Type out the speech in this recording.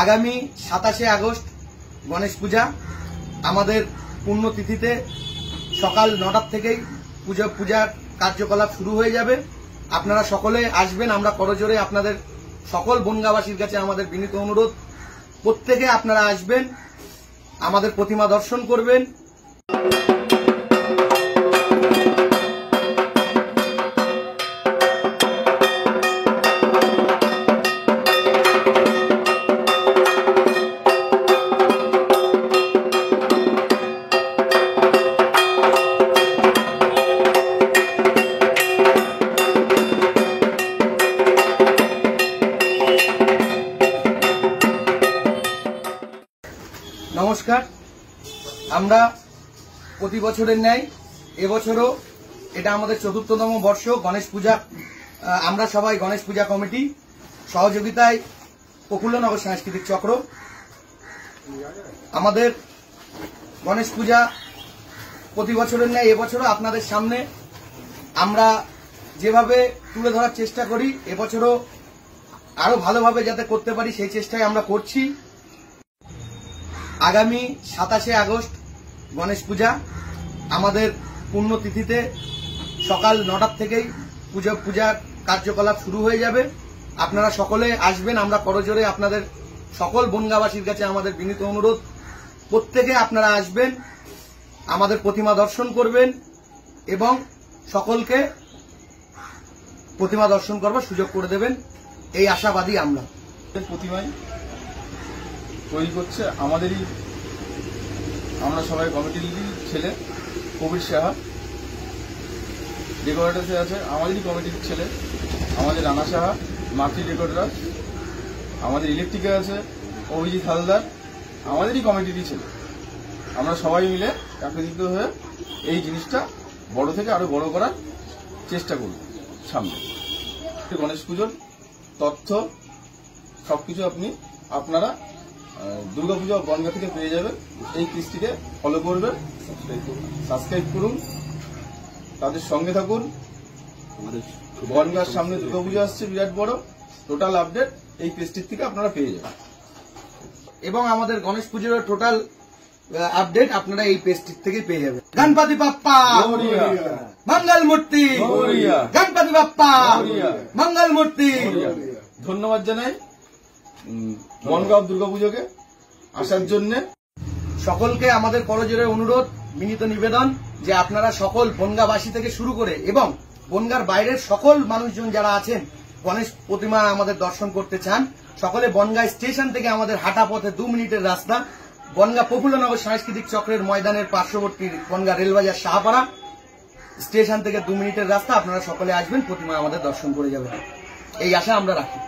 আগামী 27শে আগস্ট গণেশ পূজা। আমাদের পুণ্যতিথিতে সকাল 9টার থেকেই পূজার কার্যকলাপ শুরু হয়ে যাবে। আপনারা সকলে আসবেন। আমরা করজোরে আপনাদের সকল বনগাঁবাসীর কাছে আমাদের বিনীত অনুরোধ, প্রত্যেকে আপনারা আসবেন, আমাদের প্রতিমা দর্শন করবেন। নমস্কার। আমরা প্রতি বছরের ন্যায় এবছরও এটা আমাদের ৪র্থতম বর্ষ গণেশ পূজা। আমরা সবাই গণেশ পূজা কমিটি সহযোগিতায় প্রফুল্লনগর সাংস্কৃতিক চক্র আমাদের গণেশ পূজা প্রতি বছরের ন্যায় এবছরও আপনাদের সামনে আমরা যেভাবে তুলে ধরার চেষ্টা করি, এবছরও আরো ভালোভাবে যাতে করতে পারি সেই চেষ্টাই আমরা করছি। আগামী 27শে আগস্ট গণেশ পূজা। আমাদের পুণ্যতিথিতে সকাল 9টার থেকেই পূজার কার্যকলাপ শুরু হয়ে যাবে। আপনারা সকলে আসবেন। আমরা করজোরে আপনাদের সকল বনগাঁবাসীর কাছে আমাদের বিনীত অনুরোধ, প্রত্যেকে আপনারা আসবেন, আমাদের প্রতিমা দর্শন করবেন এবং সকলকে প্রতিমা দর্শন করবার সুযোগ করে দেবেন, এই আশাবাদী আমরা। প্রতিমাই তৈরি করছে আমরা সবাই কমিটির ছেলে কবির সাহা, ডেকোরেটার্সে আছে আমাদেরই কমিটির ছেলে আমাদের রানা সাহা, মাতৃ ডেকোরেটার, আমাদের ইলেকট্রিকে আছে অভিজিৎ হালদার, আমাদেরই কমিটিরই ছেলে। আমরা সবাই মিলে একত্রিত হয়ে এই জিনিসটা বড় থেকে আরো বড় করার চেষ্টা করব সামনে। গণেশ পুজোর তথ্য সবকিছু আপনারা দুর্গাপূজা বনগাঁ থেকে পেয়ে যাবেন। এই পেজটিকে ফলো করবেন, সাবস্ক্রাইব করুন, তাদের সঙ্গে থাকুন। বনগাঁর সামনে দুর্গাপূজা আসছে বিরাট বড়, টোটাল আপডেট এই পেজটির থেকে আপনারা পেয়ে যাবেন এবং আমাদের গণেশ পুজোর টোটাল আপডেট আপনারা এই পেজটির থেকে পেয়ে যাবেন। গণপতি বাপ্পা মঙ্গল মূর্তি, গণপতি বাপ্পা মঙ্গল মূর্তি। ধন্যবাদ জানাই বনগাঁও দুর্গাপুজোকে আসার জন্য। সকলকে আমাদের করজোরে অনুরোধ, বিনীত নিবেদন যে আপনারা সকল বনগাঁবাসী থেকে শুরু করে এবং বনগাঁর বাইরের সকল মানুষজন যারা আছেন গণেশ প্রতিমা আমাদের দর্শন করতে চান, সকলে বনগাঁ স্টেশন থেকে আমাদের হাঁটা পথে 2 মিনিটের রাস্তা, বনগাঁ প্রফুল্লনগর সাংস্কৃতিক চক্রের ময়দানের পার্শ্ববর্তী বনগাঁ রেলবাজার শাহপাড়া স্টেশন থেকে 2 মিনিটের রাস্তা। আপনারা সকলে আসবেন, প্রতিমা আমাদের দর্শন করে যাবেন, এই আশা আমরা রাখি।